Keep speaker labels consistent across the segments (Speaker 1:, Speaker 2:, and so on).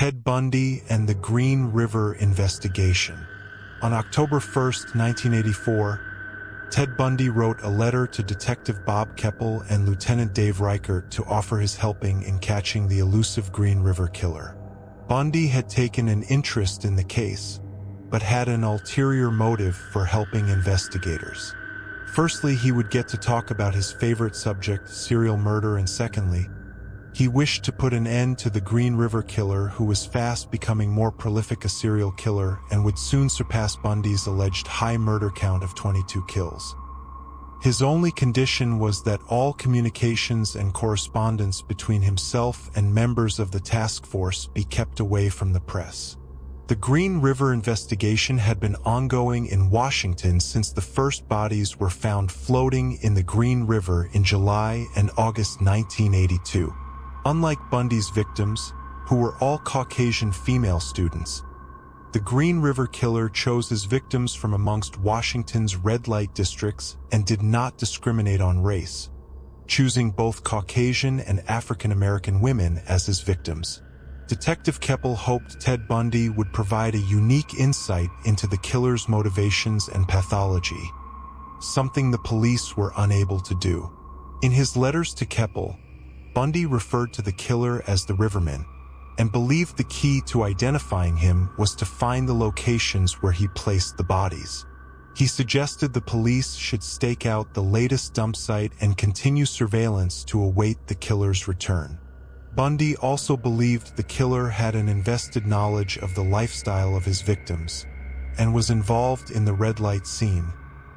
Speaker 1: Ted Bundy and the Green River Investigation. On October 1, 1984, Ted Bundy wrote a letter to Detective Bob Keppel and Lieutenant Dave Reichert to offer his helping in catching the elusive Green River Killer. Bundy had taken an interest in the case, but had an ulterior motive for helping investigators. Firstly, he would get to talk about his favorite subject, serial murder, and secondly, he wished to put an end to the Green River Killer, who was fast becoming more prolific a serial killer and would soon surpass Bundy's alleged high murder count of 22 kills. His only condition was that all communications and correspondence between himself and members of the task force be kept away from the press. The Green River investigation had been ongoing in Washington since the first bodies were found floating in the Green River in July and August 1982. Unlike Bundy's victims, who were all Caucasian female students, the Green River Killer chose his victims from amongst Washington's red light districts and did not discriminate on race, choosing both Caucasian and African American women as his victims. Detective Keppel hoped Ted Bundy would provide a unique insight into the killer's motivations and pathology, something the police were unable to do. In his letters to Keppel, Bundy referred to the killer as the Riverman, and believed the key to identifying him was to find the locations where he placed the bodies. He suggested the police should stake out the latest dump site and continue surveillance to await the killer's return. Bundy also believed the killer had an invested knowledge of the lifestyle of his victims, and was involved in the red light scene,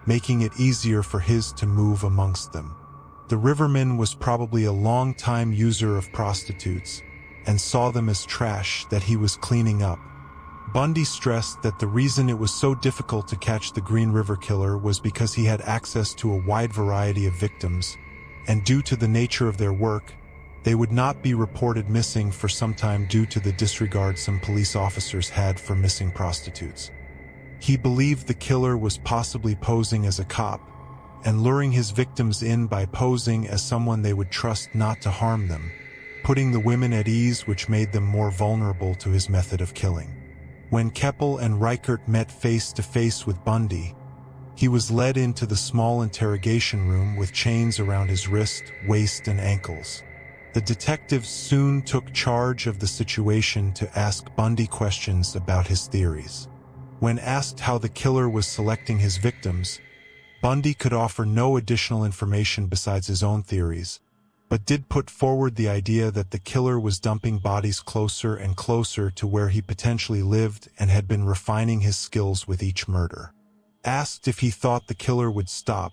Speaker 1: making it easier for his to move amongst them. The Riverman was probably a long-time user of prostitutes, and saw them as trash that he was cleaning up. Bundy stressed that the reason it was so difficult to catch the Green River Killer was because he had access to a wide variety of victims, and due to the nature of their work, they would not be reported missing for some time due to the disregard some police officers had for missing prostitutes. He believed the killer was possibly posing as a cop, and luring his victims in by posing as someone they would trust not to harm them, putting the women at ease, which made them more vulnerable to his method of killing. When Keppel and Reichert met face to face with Bundy, he was led into the small interrogation room with chains around his wrist, waist, and ankles. The detectives soon took charge of the situation to ask Bundy questions about his theories. When asked how the killer was selecting his victims, Bundy could offer no additional information besides his own theories, but did put forward the idea that the killer was dumping bodies closer and closer to where he potentially lived and had been refining his skills with each murder. Asked if he thought the killer would stop,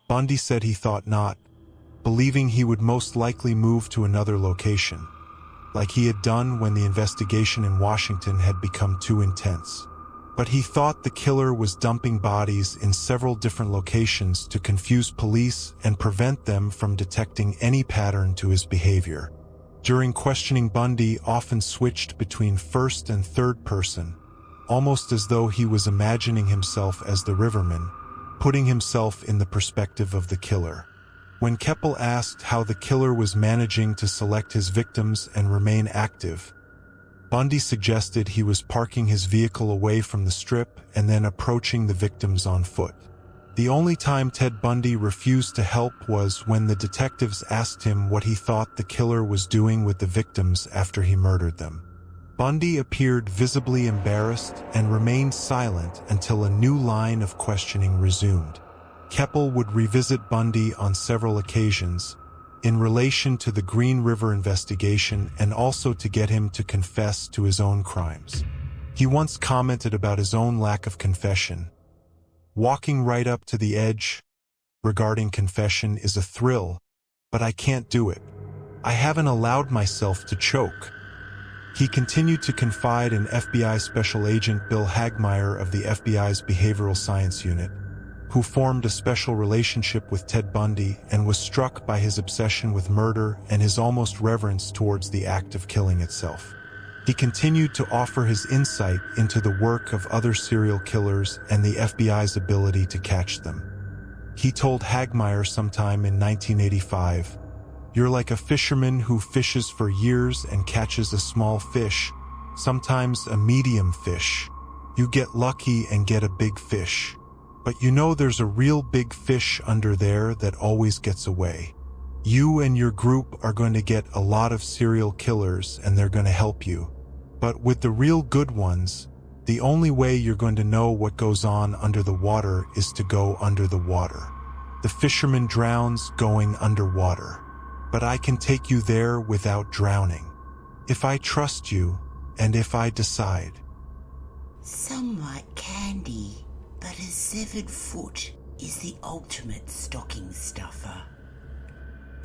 Speaker 1: Bundy said he thought not, believing he would most likely move to another location, like he had done when the investigation in Washington had become too intense. But he thought the killer was dumping bodies in several different locations to confuse police and prevent them from detecting any pattern to his behavior. During questioning, Bundy often switched between first and third person, almost as though he was imagining himself as the Riverman, putting himself in the perspective of the killer. When Keppel asked how the killer was managing to select his victims and remain active, Bundy suggested he was parking his vehicle away from the strip and then approaching the victims on foot. The only time Ted Bundy refused to help was when the detectives asked him what he thought the killer was doing with the victims after he murdered them. Bundy appeared visibly embarrassed and remained silent until a new line of questioning resumed. Keppel would revisit Bundy on several occasions, in relation to the Green River investigation and also to get him to confess to his own crimes. He once commented about his own lack of confession. "Walking right up to the edge regarding confession is a thrill, but I can't do it. I haven't allowed myself to choke." He continued to confide in FBI Special Agent Bill Hagmaier of the FBI's Behavioral Science Unit, who formed a special relationship with Ted Bundy and was struck by his obsession with murder and his almost reverence towards the act of killing itself. He continued to offer his insight into the work of other serial killers and the FBI's ability to catch them. He told Hagmaier sometime in 1985, "You're like a fisherman who fishes for years and catches a small fish, sometimes a medium fish. You get lucky and get a big fish. But you know there's a real big fish under there that always gets away. You and your group are going to get a lot of serial killers and they're going to help you. But with the real good ones, the only way you're going to know what goes on under the water is to go under the water. The fisherman drowns going underwater. But I can take you there without drowning. If I trust you, and if I decide.
Speaker 2: Somewhat candy, but a severed foot is the ultimate stocking stuffer.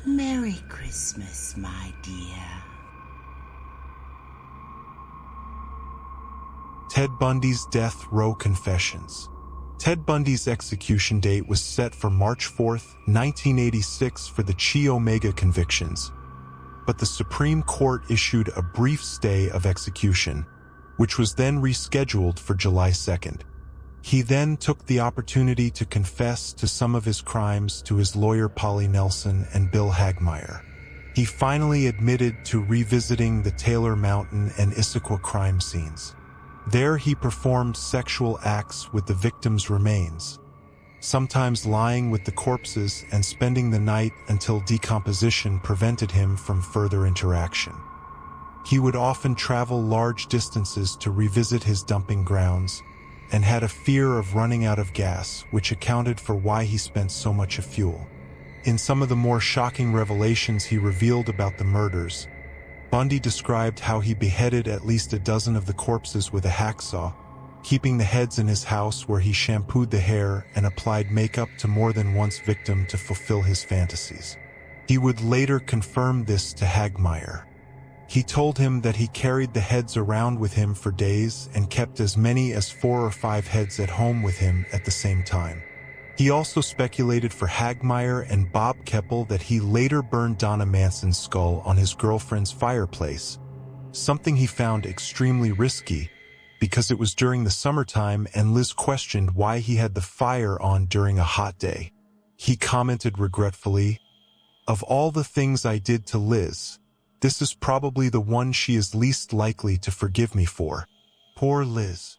Speaker 2: Merry Christmas, my dear.
Speaker 1: Ted Bundy's Death Row Confessions. Ted Bundy's execution date was set for March 4, 1986 for the Chi Omega convictions, but the Supreme Court issued a brief stay of execution, which was then rescheduled for July 2nd. He then took the opportunity to confess to some of his crimes to his lawyer Polly Nelson and Bill Hagmaier. He finally admitted to revisiting the Taylor Mountain and Issaquah crime scenes. There he performed sexual acts with the victims' remains, sometimes lying with the corpses and spending the night until decomposition prevented him from further interaction. He would often travel large distances to revisit his dumping grounds and had a fear of running out of gas, which accounted for why he spent so much of fuel. In some of the more shocking revelations he revealed about the murders, Bundy described how he beheaded at least a dozen of the corpses with a hacksaw, keeping the heads in his house where he shampooed the hair and applied makeup to more than one's victim to fulfill his fantasies. He would later confirm this to Hagmaier. He told him that he carried the heads around with him for days and kept as many as 4 or 5 heads at home with him at the same time. He also speculated for Hagmaier and Bob Keppel that he later burned Donna Manson's skull on his girlfriend's fireplace, something he found extremely risky because it was during the summertime and Liz questioned why he had the fire on during a hot day. He commented regretfully, "Of all the things I did to Liz, this is probably the one she is least likely to forgive me for. Poor Liz."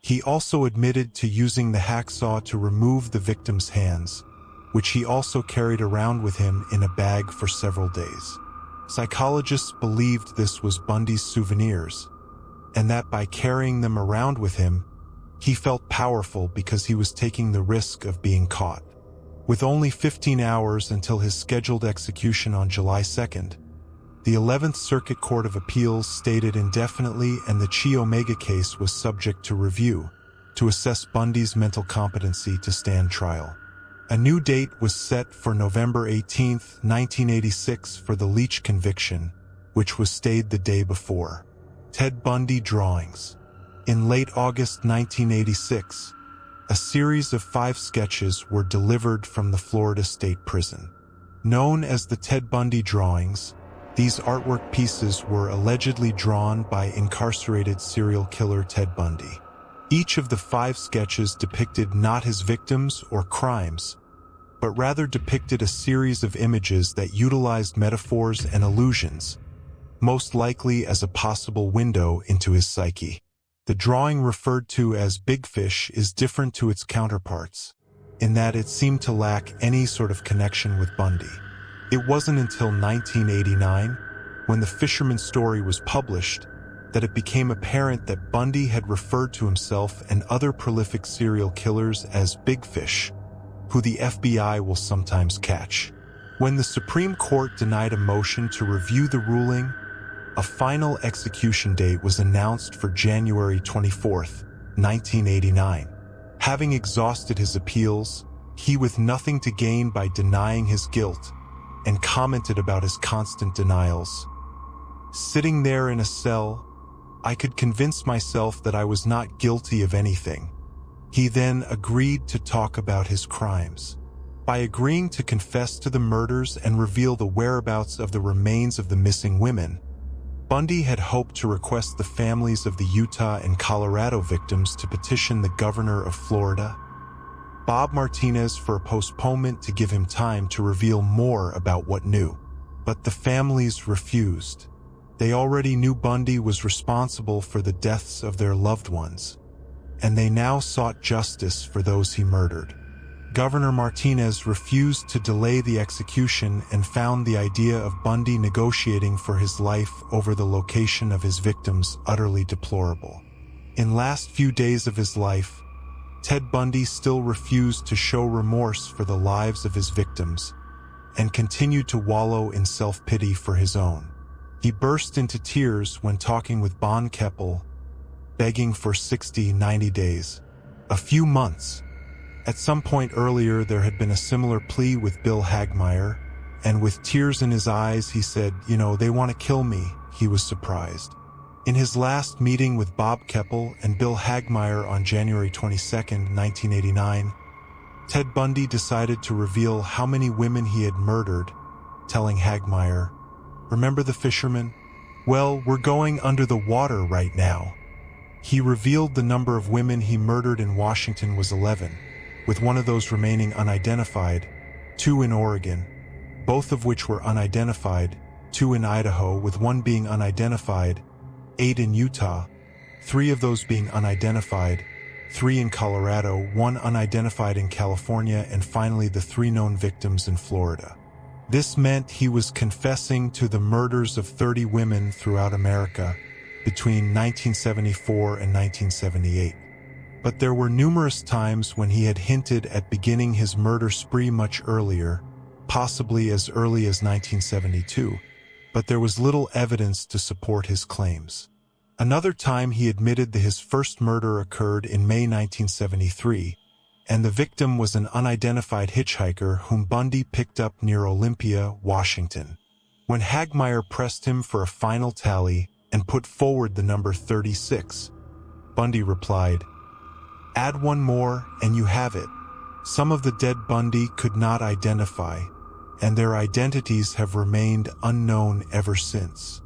Speaker 1: He also admitted to using the hacksaw to remove the victim's hands, which he also carried around with him in a bag for several days. Psychologists believed this was Bundy's souvenirs, and that by carrying them around with him, he felt powerful because he was taking the risk of being caught. With only 15 hours until his scheduled execution on July 2nd, the 11th Circuit Court of Appeals stayed indefinitely and the Chi Omega case was subject to review to assess Bundy's mental competency to stand trial. A new date was set for November 18, 1986 for the Leach conviction, which was stayed the day before. Ted Bundy drawings. In late August 1986, a series of 5 sketches were delivered from the Florida State Prison. Known as the Ted Bundy drawings, these artwork pieces were allegedly drawn by incarcerated serial killer Ted Bundy. Each of the 5 sketches depicted not his victims or crimes, but rather depicted a series of images that utilized metaphors and allusions, most likely as a possible window into his psyche. The drawing referred to as Big Fish is different to its counterparts, in that it seemed to lack any sort of connection with Bundy. It wasn't until 1989, when the Fisherman's Story was published, that it became apparent that Bundy had referred to himself and other prolific serial killers as Big Fish, who the FBI will sometimes catch. When the Supreme Court denied a motion to review the ruling, a final execution date was announced for January 24, 1989. Having exhausted his appeals, he with nothing to gain by denying his guilt, and commented about his constant denials. "Sitting there in a cell, I could convince myself that I was not guilty of anything." He then agreed to talk about his crimes. By agreeing to confess to the murders and reveal the whereabouts of the remains of the missing women, Bundy had hoped to request the families of the Utah and Colorado victims to petition the governor of Florida, Bob Martinez, for a postponement to give him time to reveal more about what knew. But the families refused. They already knew Bundy was responsible for the deaths of their loved ones, and they now sought justice for those he murdered. Governor Martinez refused to delay the execution and found the idea of Bundy negotiating for his life over the location of his victims utterly deplorable. In the last few days of his life, Ted Bundy still refused to show remorse for the lives of his victims and continued to wallow in self-pity for his own. He burst into tears when talking with Bon Keppel, begging for 90 days, a few months. At some point earlier, there had been a similar plea with Bill Hagmaier, and with tears in his eyes, he said, they want to kill me. He was surprised. In his last meeting with Bob Keppel and Bill Hagmaier on January 22, 1989, Ted Bundy decided to reveal how many women he had murdered, telling Hagmaier, "Remember the fisherman? Well, we're going under the water right now." He revealed the number of women he murdered in Washington was 11, with one of those remaining unidentified, 2 in Oregon, both of which were unidentified, 2 in Idaho, with one being unidentified, 8 in Utah, 3 of those being unidentified, 3 in Colorado, 1 unidentified in California, and finally the 3 known victims in Florida. This meant he was confessing to the murders of 30 women throughout America between 1974 and 1978. But there were numerous times when he had hinted at beginning his murder spree much earlier, possibly as early as 1972, but there was little evidence to support his claims. Another time he admitted that his first murder occurred in May 1973, and the victim was an unidentified hitchhiker whom Bundy picked up near Olympia, Washington. When Hagmaier pressed him for a final tally and put forward the number 36, Bundy replied, "Add 1 more and you have it." Some of the dead Bundy could not identify, and their identities have remained unknown ever since.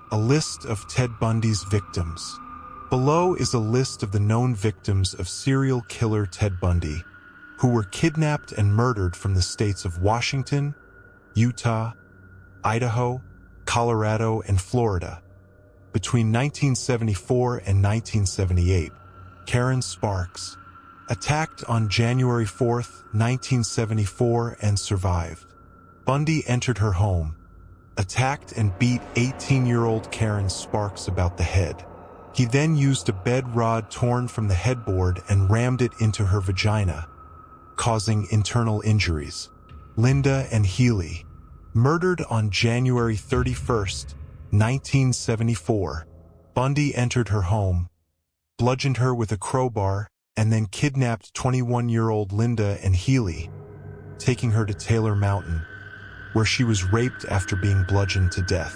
Speaker 1: A list of Ted Bundy's victims. Below is a list of the known victims of serial killer Ted Bundy, who were kidnapped and murdered from the states of Washington, Utah, Idaho, Colorado, and Florida. Between 1974 and 1978, Karen Sparks, attacked on January 4, 1974, and survived. Bundy entered her home, attacked and beat 18-year-old Karen Sparks about the head. He then used a bed rod torn from the headboard and rammed it into her vagina, causing internal injuries. Linda and Healy, murdered on January 31, 1974. Bundy entered her home, bludgeoned her with a crowbar, and then kidnapped 21-year-old Linda and Healy, taking her to Taylor Mountain, where she was raped after being bludgeoned to death.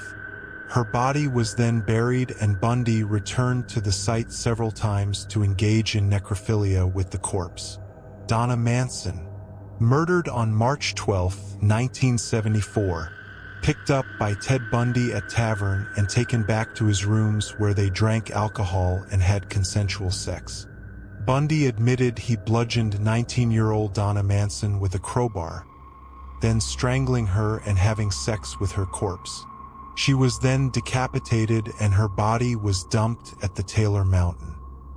Speaker 1: Her body was then buried, and Bundy returned to the site several times to engage in necrophilia with the corpse. Donna Manson, murdered on March 12, 1974, picked up by Ted Bundy at tavern and taken back to his rooms where they drank alcohol and had consensual sex. Bundy admitted he bludgeoned 19-year-old Donna Manson with a crowbar, then strangling her and having sex with her corpse. She was then decapitated and her body was dumped at the Taylor Mountain.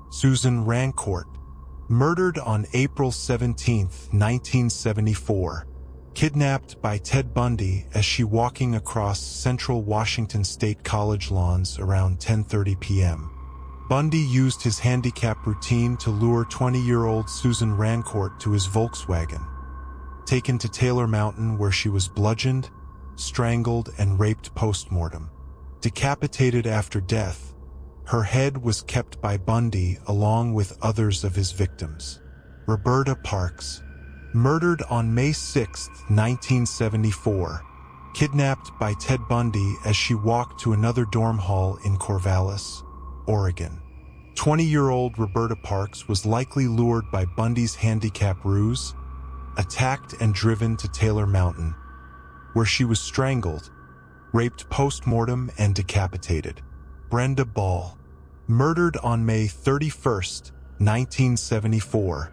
Speaker 1: Susan Rancourt, murdered on April 17, 1974, kidnapped by Ted Bundy as she walking across Central Washington State College lawns around 10:30 p.m. Bundy used his handicap routine to lure 20-year-old Susan Rancourt to his Volkswagen, taken to Taylor Mountain where she was bludgeoned, strangled, and raped post-mortem. Decapitated after death, her head was kept by Bundy along with others of his victims. Roberta Parks, murdered on May 6, 1974, kidnapped by Ted Bundy as she walked to another dorm hall in Corvallis, Oregon. 20-year-old Roberta Parks was likely lured by Bundy's handicap ruse, attacked and driven to Taylor Mountain, where she was strangled, raped post-mortem, and decapitated. Brenda Ball, murdered on May 31, 1974.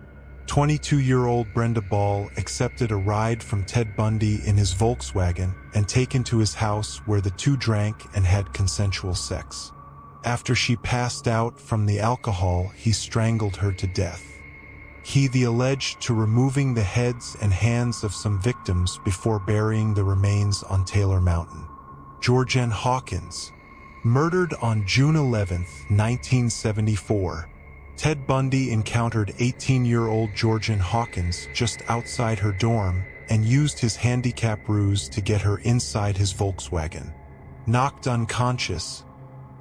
Speaker 1: 22-year-old Brenda Ball accepted a ride from Ted Bundy in his Volkswagen and taken to his house where the two drank and had consensual sex. After she passed out from the alcohol, he strangled her to death. He alleged to removing the heads and hands of some victims before burying the remains on Taylor Mountain. Georgianne Hawkins, murdered on June 11, 1974. Ted Bundy encountered 18-year-old Georgianne Hawkins just outside her dorm and used his handicap ruse to get her inside his Volkswagen. Knocked unconscious,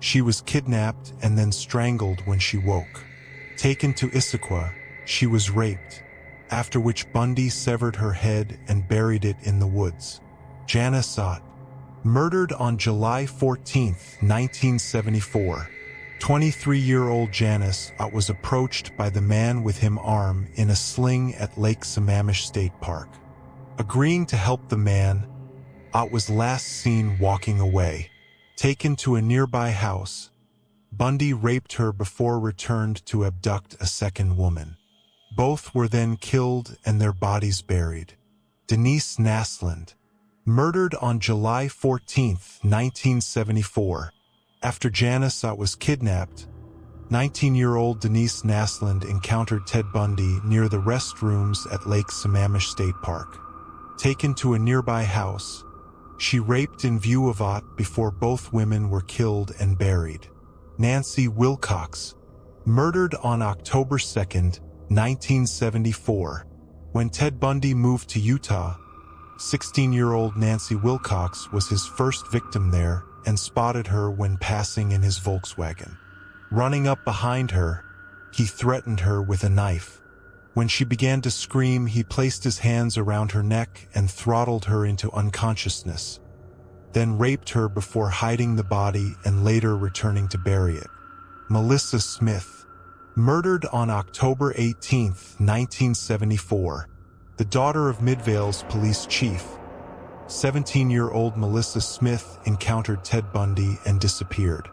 Speaker 1: she was kidnapped and then strangled when she woke. Taken to Issaquah, she was raped, after which Bundy severed her head and buried it in the woods. Janice Ott, murdered on July 14, 1974. 23-year-old Janice Ott was approached by the man with him armed in a sling at Lake Sammamish State Park. Agreeing to help the man, Ott was last seen walking away. Taken to a nearby house, Bundy raped her before returned to abduct a second woman. Both were then killed and their bodies buried. Denise Naslund, murdered on July 14, 1974. After Janice Ott was kidnapped, 19-year-old Denise Naslund encountered Ted Bundy near the restrooms at Lake Sammamish State Park. Taken to a nearby house, she raped in view of Ott before both women were killed and buried. Nancy Wilcox, murdered on October 2, 1974. When Ted Bundy moved to Utah, 16-year-old Nancy Wilcox was his first victim there and spotted her when passing in his Volkswagen. Running up behind her, he threatened her with a knife. When she began to scream, he placed his hands around her neck and throttled her into unconsciousness, then raped her before hiding the body and later returning to bury it. Melissa Smith, murdered on October 18, 1974. The daughter of Midvale's police chief, 17-year-old Melissa Smith encountered Ted Bundy and disappeared.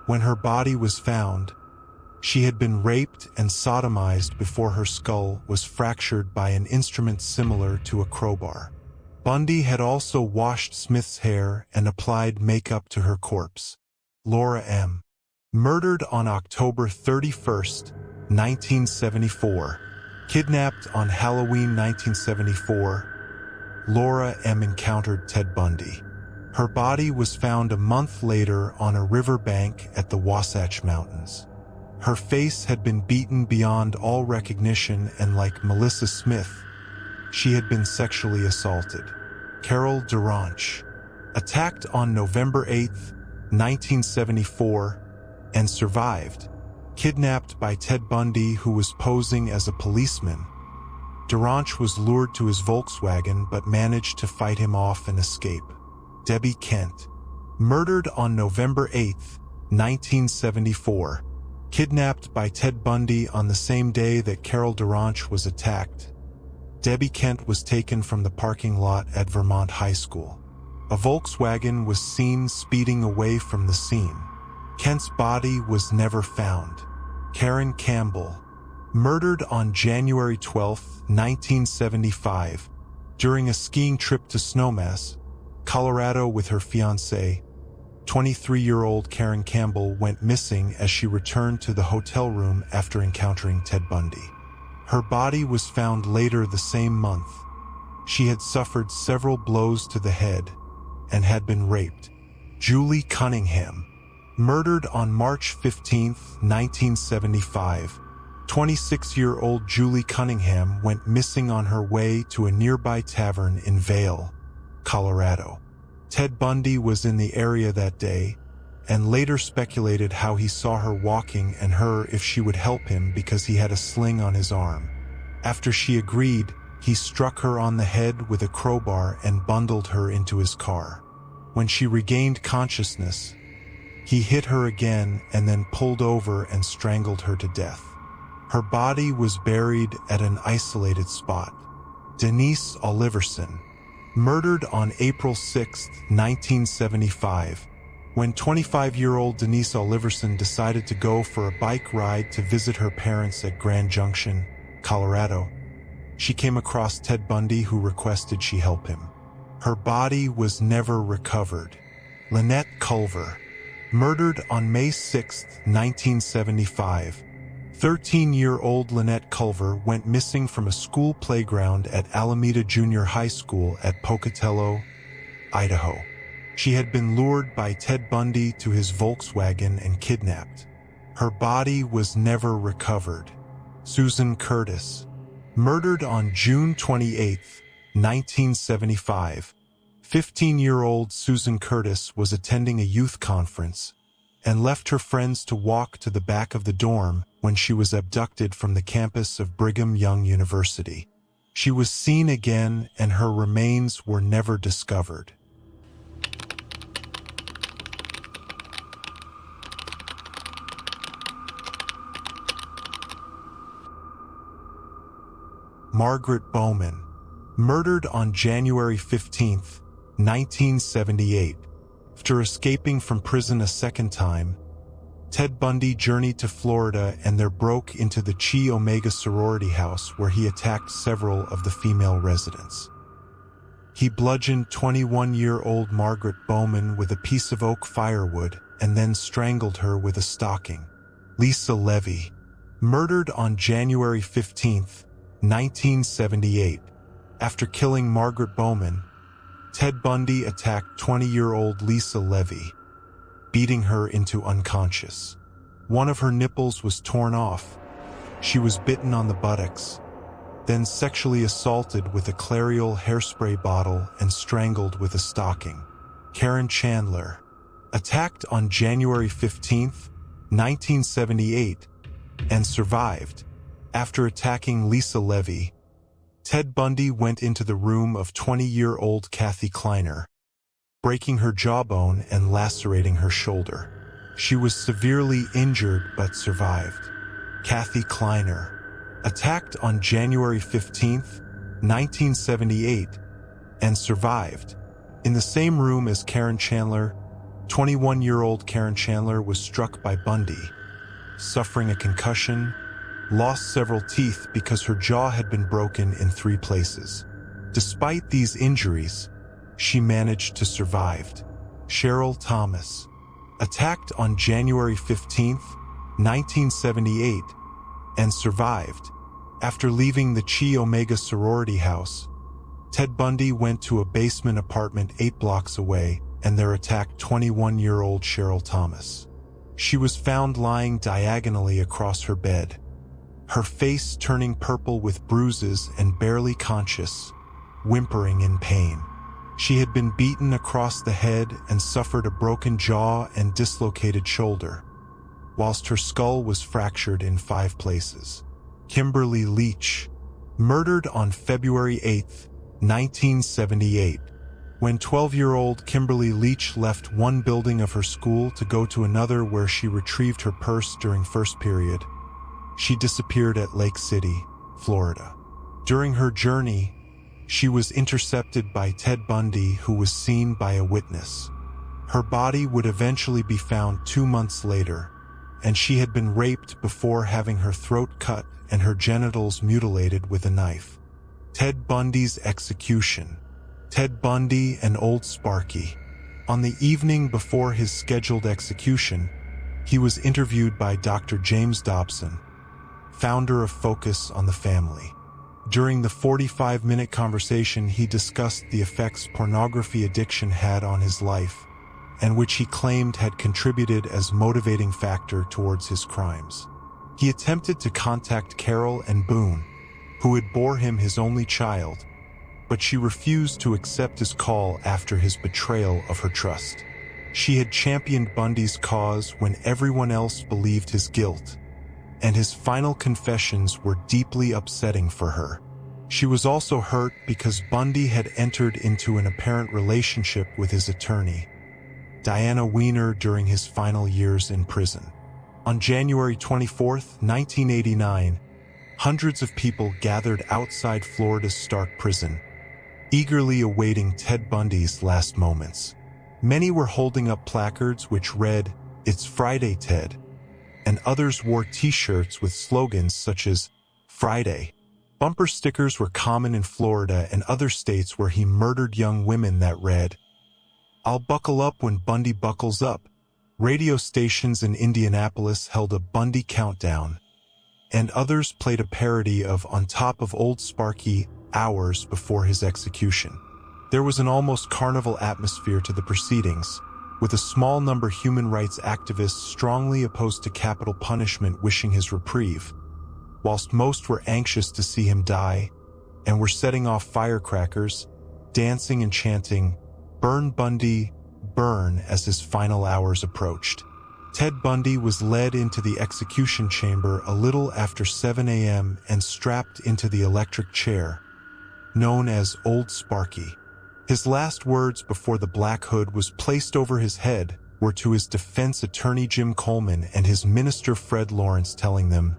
Speaker 1: When her body was found, she had been raped and sodomized before her skull was fractured by an instrument similar to a crowbar. Bundy had also washed Smith's hair and applied makeup to her corpse. Laura M., murdered on October 31, 1974. Kidnapped on Halloween 1974, Laura M. encountered Ted Bundy. Her body was found a month later on a river bank at the Wasatch Mountains. Her face had been beaten beyond all recognition, and like Melissa Smith, she had been sexually assaulted. Carol Duranch, attacked on November 8, 1974, and survived. Kidnapped by Ted Bundy, who was posing as a policeman. Duranch was lured to his Volkswagen but managed to fight him off and escape. Debbie Kent, murdered on November 8, 1974. Kidnapped by Ted Bundy on the same day that Carol Duranch was attacked, Debbie Kent was taken from the parking lot at Vermont High School. A Volkswagen was seen speeding away from the scene. Kent's body was never found. Karen Campbell, murdered on January 12, 1975, during a skiing trip to Snowmass, Colorado with her fiancé. 23-year-old Karen Campbell went missing as she returned to the hotel room after encountering Ted Bundy. Her body was found later the same month. She had suffered several blows to the head and had been raped. Julie Cunningham, murdered on March 15, 1975. 26-year-old Julie Cunningham went missing on her way to a nearby tavern in Vail, Colorado. Ted Bundy was in the area that day and later speculated how he saw her walking and her if she would help him because he had a sling on his arm. After she agreed, he struck her on the head with a crowbar and bundled her into his car. When she regained consciousness, he hit her again and then pulled over and strangled her to death. Her body was buried at an isolated spot. Denise Oliverson, murdered on April 6, 1975. When 25-year-old Denise Oliverson decided to go for a bike ride to visit her parents at Grand Junction, Colorado, she came across Ted Bundy, who requested she help him. Her body was never recovered. Lynette Culver, murdered on May 6, 1975. 13-year-old Lynette Culver went missing from a school playground at Alameda Junior High School at Pocatello, Idaho. She had been lured by Ted Bundy to his Volkswagen and kidnapped. Her body was never recovered. Susan Curtis, murdered on June 28, 1975. 15-year-old Susan Curtis was attending a youth conference and left her friends to walk to the back of the dorm when she was abducted from the campus of Brigham Young University. She was seen again and her remains were never discovered. Margaret Bowman, murdered on January 15, 1978. After escaping from prison a second time, Ted Bundy journeyed to Florida and there broke into the Chi Omega sorority house where he attacked several of the female residents. He bludgeoned 21-year-old Margaret Bowman with a piece of oak firewood and then strangled her with a stocking. Lisa Levy, murdered on January 15, 1978. After killing Margaret Bowman, Ted Bundy attacked 20-year-old Lisa Levy, beating her into unconscious. One of her nipples was torn off. She was bitten on the buttocks, then sexually assaulted with a Clariol hairspray bottle and strangled with a stocking. Karen Chandler, attacked on January 15, 1978, and survived. After attacking Lisa Levy, Ted Bundy went into the room of 20-year-old Kathy Kleiner, breaking her jawbone and lacerating her shoulder. She was severely injured but survived. Kathy Kleiner, attacked on January 15, 1978, and survived. In the same room as Karen Chandler, 21-year-old Karen Chandler was struck by Bundy, suffering a concussion, lost several teeth because her jaw had been broken in 3 places. Despite these injuries, she managed to survive. Cheryl Thomas, attacked on January 15, 1978, and survived. After leaving the Chi Omega sorority house, Ted Bundy went to a basement apartment 8 blocks away and there attacked 21-year-old Cheryl Thomas. She was found lying diagonally across her bed, her face turning purple with bruises and barely conscious, whimpering in pain. She had been beaten across the head and suffered a broken jaw and dislocated shoulder, whilst her skull was fractured in 5 places. Kimberly Leach, murdered on February 8, 1978. When 12-year-old Kimberly Leach left one building of her school to go to another where she retrieved her purse during first period, she disappeared at Lake City, Florida. During her journey, she was intercepted by Ted Bundy, who was seen by a witness. Her body would eventually be found 2 months later, and she had been raped before having her throat cut and her genitals mutilated with a knife. Ted Bundy's execution. Ted Bundy and Old Sparky. On the evening before his scheduled execution, he was interviewed by Dr. James Dobson, founder of Focus on the Family. During the 45-minute conversation, he discussed the effects pornography addiction had on his life, and which he claimed had contributed as motivating factor towards his crimes. He attempted to contact Carol and Boone, who had bore him his only child, but she refused to accept his call after his betrayal of her trust. She had championed Bundy's cause when everyone else believed his guilt, and his final confessions were deeply upsetting for her. She was also hurt because Bundy had entered into an apparent relationship with his attorney, Diana Weiner, during his final years in prison. On January 24, 1989, hundreds of people gathered outside Florida's Stark prison, eagerly awaiting Ted Bundy's last moments. Many were holding up placards which read, "It's Friday, Ted," and others wore t-shirts with slogans such as, "Friday." Bumper stickers were common in Florida and other states where he murdered young women that read, "I'll buckle up when Bundy buckles up." Radio stations in Indianapolis held a Bundy countdown, and others played a parody of "On Top of Old Sparky" hours before his execution. There was an almost carnival atmosphere to the proceedings, with a small number of human rights activists strongly opposed to capital punishment wishing his reprieve, whilst most were anxious to see him die and were setting off firecrackers, dancing and chanting, "Burn Bundy, burn," as his final hours approached. Ted Bundy was led into the execution chamber a little after 7 a.m. and strapped into the electric chair, known as Old Sparky. His last words before the black hood was placed over his head were to his defense attorney Jim Coleman and his minister Fred Lawrence, telling them,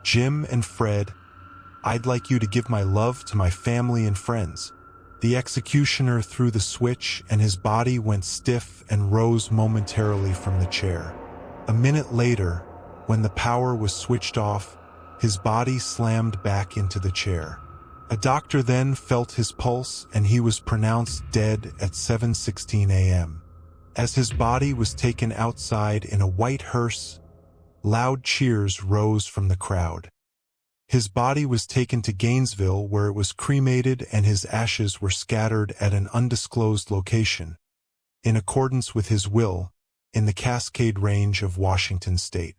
Speaker 1: "Jim and Fred, I'd like you to give my love to my family and friends." The executioner threw the switch and his body went stiff and rose momentarily from the chair. A minute later, when the power was switched off, his body slammed back into the chair. A doctor then felt his pulse and he was pronounced dead at 7:16 a.m. As his body was taken outside in a white hearse, loud cheers rose from the crowd. His body was taken to Gainesville, where it was cremated and his ashes were scattered at an undisclosed location, in accordance with his will, in the Cascade Range of Washington State.